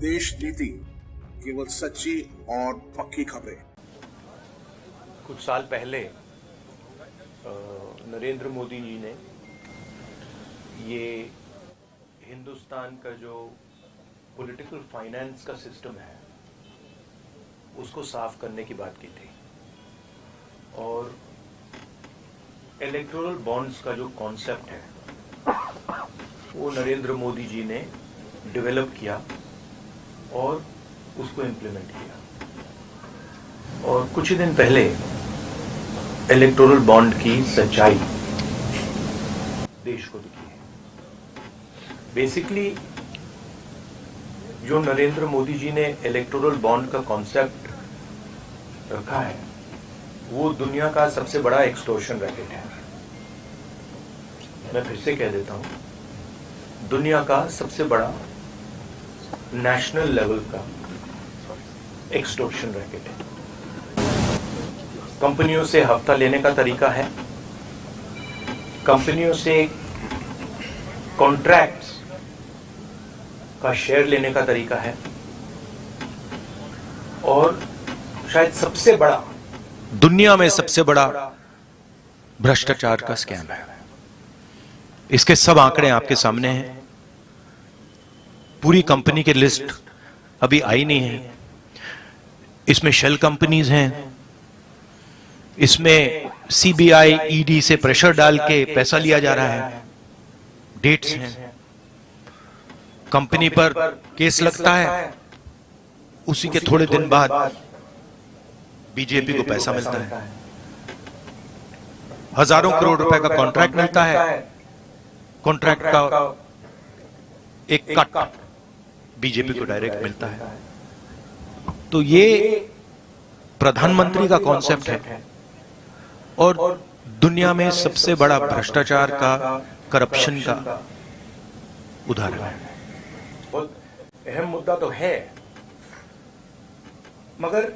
देश नीति केवल सच्ची और पक्की खबरें। कुछ साल पहले नरेंद्र मोदी जी ने ये हिंदुस्तान का जो पॉलिटिकल फाइनेंस का सिस्टम है उसको साफ करने की बात की थी और इलेक्टोरल बॉन्ड्स का जो कॉन्सेप्ट है वो नरेंद्र मोदी जी ने डेवलप किया और उसको इम्प्लीमेंट किया और कुछ ही दिन पहले इलेक्टोरल बॉन्ड की सच्चाई देश को दिखी है। बेसिकली जो नरेंद्र मोदी जी ने इलेक्टोरल बॉन्ड का कॉन्सेप्ट रखा है वो दुनिया का सबसे बड़ा एक्सटॉर्शन रैकेट है। मैं फिर से कह देता हूं, दुनिया का सबसे बड़ा नेशनल लेवल का एक्सटॉर्शन रैकेट है। कंपनियों से हफ्ता लेने का तरीका है, कंपनियों से कॉन्ट्रैक्ट्स का शेयर लेने का तरीका है और शायद सबसे बड़ा, दुनिया में सबसे बड़ा भ्रष्टाचार का स्कैम है। इसके सब आंकड़े आपके सामने हैं। पूरी कंपनी की लिस्ट अभी आई नहीं है। इसमें शेल कंपनीज हैं, इसमें सीबीआई ईडी से प्रेशर डाल के पैसा लिया जा रहा है, डेट्स हैं, कंपनी पर केस लगता है, उसी के थोड़े दिन बाद बीजेपी को पैसा मिलता है, हजारों करोड़ रुपए का कॉन्ट्रैक्ट मिलता है, कॉन्ट्रैक्ट का एक कट बीजेपी को डायरेक्ट मिलता है। तो ये प्रधानमंत्री का कॉन्सेप्ट है और दुनिया में सबसे बड़ा भ्रष्टाचार का, करप्शन का उदाहरण है। बहुत अहम मुद्दा तो है, मगर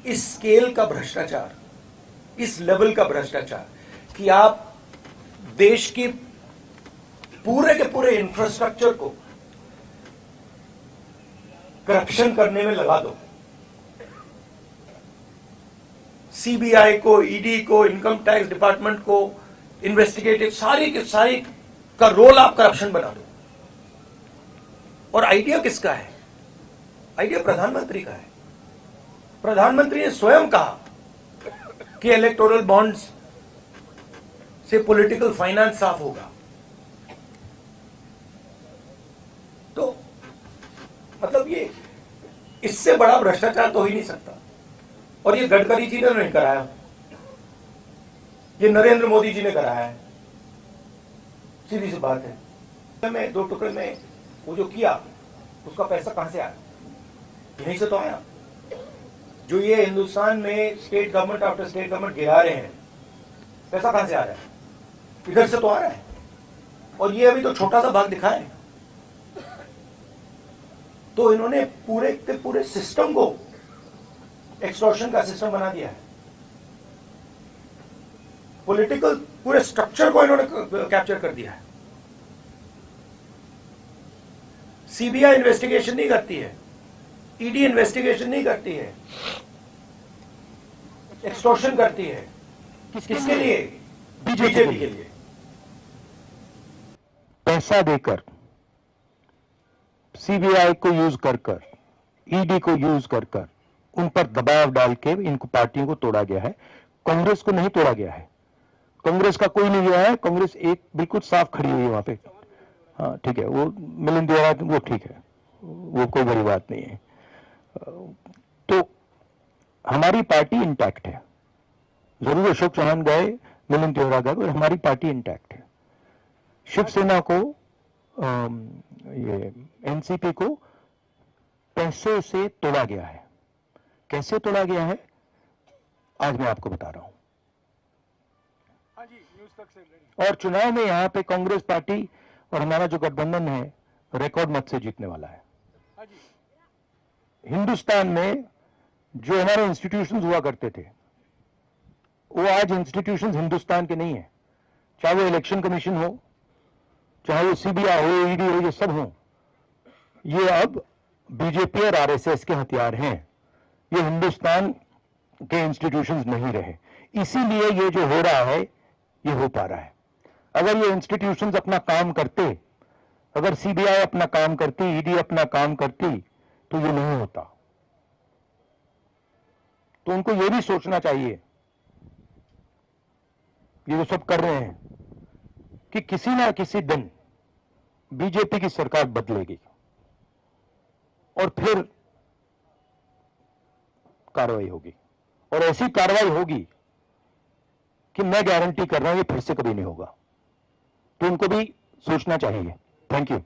इस स्केल का भ्रष्टाचार, इस लेवल का भ्रष्टाचार कि आप देश के पूरे इंफ्रास्ट्रक्चर को करप्शन करने में लगा दो, सीबीआई को, ईडी को, इनकम टैक्स डिपार्टमेंट को, इन्वेस्टिगेटिव सारी के सारी का रोल आप करप्शन बना दो। और आइडिया किसका है? आइडिया प्रधानमंत्री का है। प्रधानमंत्री ने स्वयं कहा कि इलेक्टोरल बॉन्ड्स से पॉलिटिकल फाइनेंस साफ होगा। तो मतलब ये इससे बड़ा भ्रष्टाचार तो हो ही नहीं सकता। और ये गडकरी जी ने नहीं कराया, ये नरेंद्र मोदी जी ने कराया है। सीधी सी बात है। में 2 टुकड़े में वो जो किया उसका पैसा कहां से आया? यहीं से तो आया। जो ये हिंदुस्तान में state government after state government गिरा रहे हैं, पैसा कहां से आ रहा है? इधर से तो आ रहा है। और ये अभी तो छोटा सा भाग दिखा है। तो इन्होंने पूरे के पूरे सिस्टम को एक्सटॉर्शन का सिस्टम बना दिया है। पॉलिटिकल पूरे स्ट्रक्चर को इन्होंने कैप्चर कर दिया है। सीबीआई इन्वेस्टिगेशन नहीं करती है, ईडी इन्वेस्टिगेशन नहीं करती है, एक्सटॉर्शन करती है। किसके लिए? बीजेपी के लिए। पैसा देकर, सीबीआई को यूज कर कर, ईडी को यूज कर कर उन पर दबाव डाल के इनको पार्टियों को तोड़ा गया है। कांग्रेस को नहीं तोड़ा गया है। कांग्रेस का कोई नहीं गया है। कांग्रेस एक बिल्कुल साफ खड़ी हुई है वहां पे। हाँ ठीक है, वो मिलिंद देवरा वो ठीक है, वो कोई बड़ी बात नहीं है। तो हमारी पार्टी इंटैक्ट है। जरूर अशोक चौहान गए, मिलिंद देवरा गए, और हमारी पार्टी इंटैक्ट है। शिवसेना को, ये एनसीपी को पैसे से तोड़ा गया है। कैसे तोड़ा गया है आज मैं आपको बता रहा हूं। और चुनाव में यहां पे कांग्रेस पार्टी और हमारा जो गठबंधन है रिकॉर्ड मत से जीतने वाला है। हिंदुस्तान में जो हमारे इंस्टीट्यूशंस हुआ करते थे वो आज इंस्टीट्यूशंस हिंदुस्तान के नहीं है। चाहे वो इलेक्शन कमीशन हो, चाहे वो सीबीआई हो, ईडी हो, ये सब हो, ये अब बीजेपी और आरएसएस के हथियार हैं, ये हिंदुस्तान के इंस्टीट्यूशंस नहीं रहे, इसीलिए ये जो हो रहा है ये हो पा रहा है। अगर ये इंस्टीट्यूशंस अपना काम करते, अगर सीबीआई अपना काम करती, ईडी अपना काम करती, तो ये नहीं होता। तो उनको ये भी सोचना चाहिए, ये जो सब कर रहे हैं, कि किसी ना किसी दिन बीजेपी की सरकार बदलेगी और फिर कार्रवाई होगी, और ऐसी कार्रवाई होगी कि मैं गारंटी कर रहा हूं ये फिर से कभी नहीं होगा। तो उनको भी सोचना चाहिए। Thank you.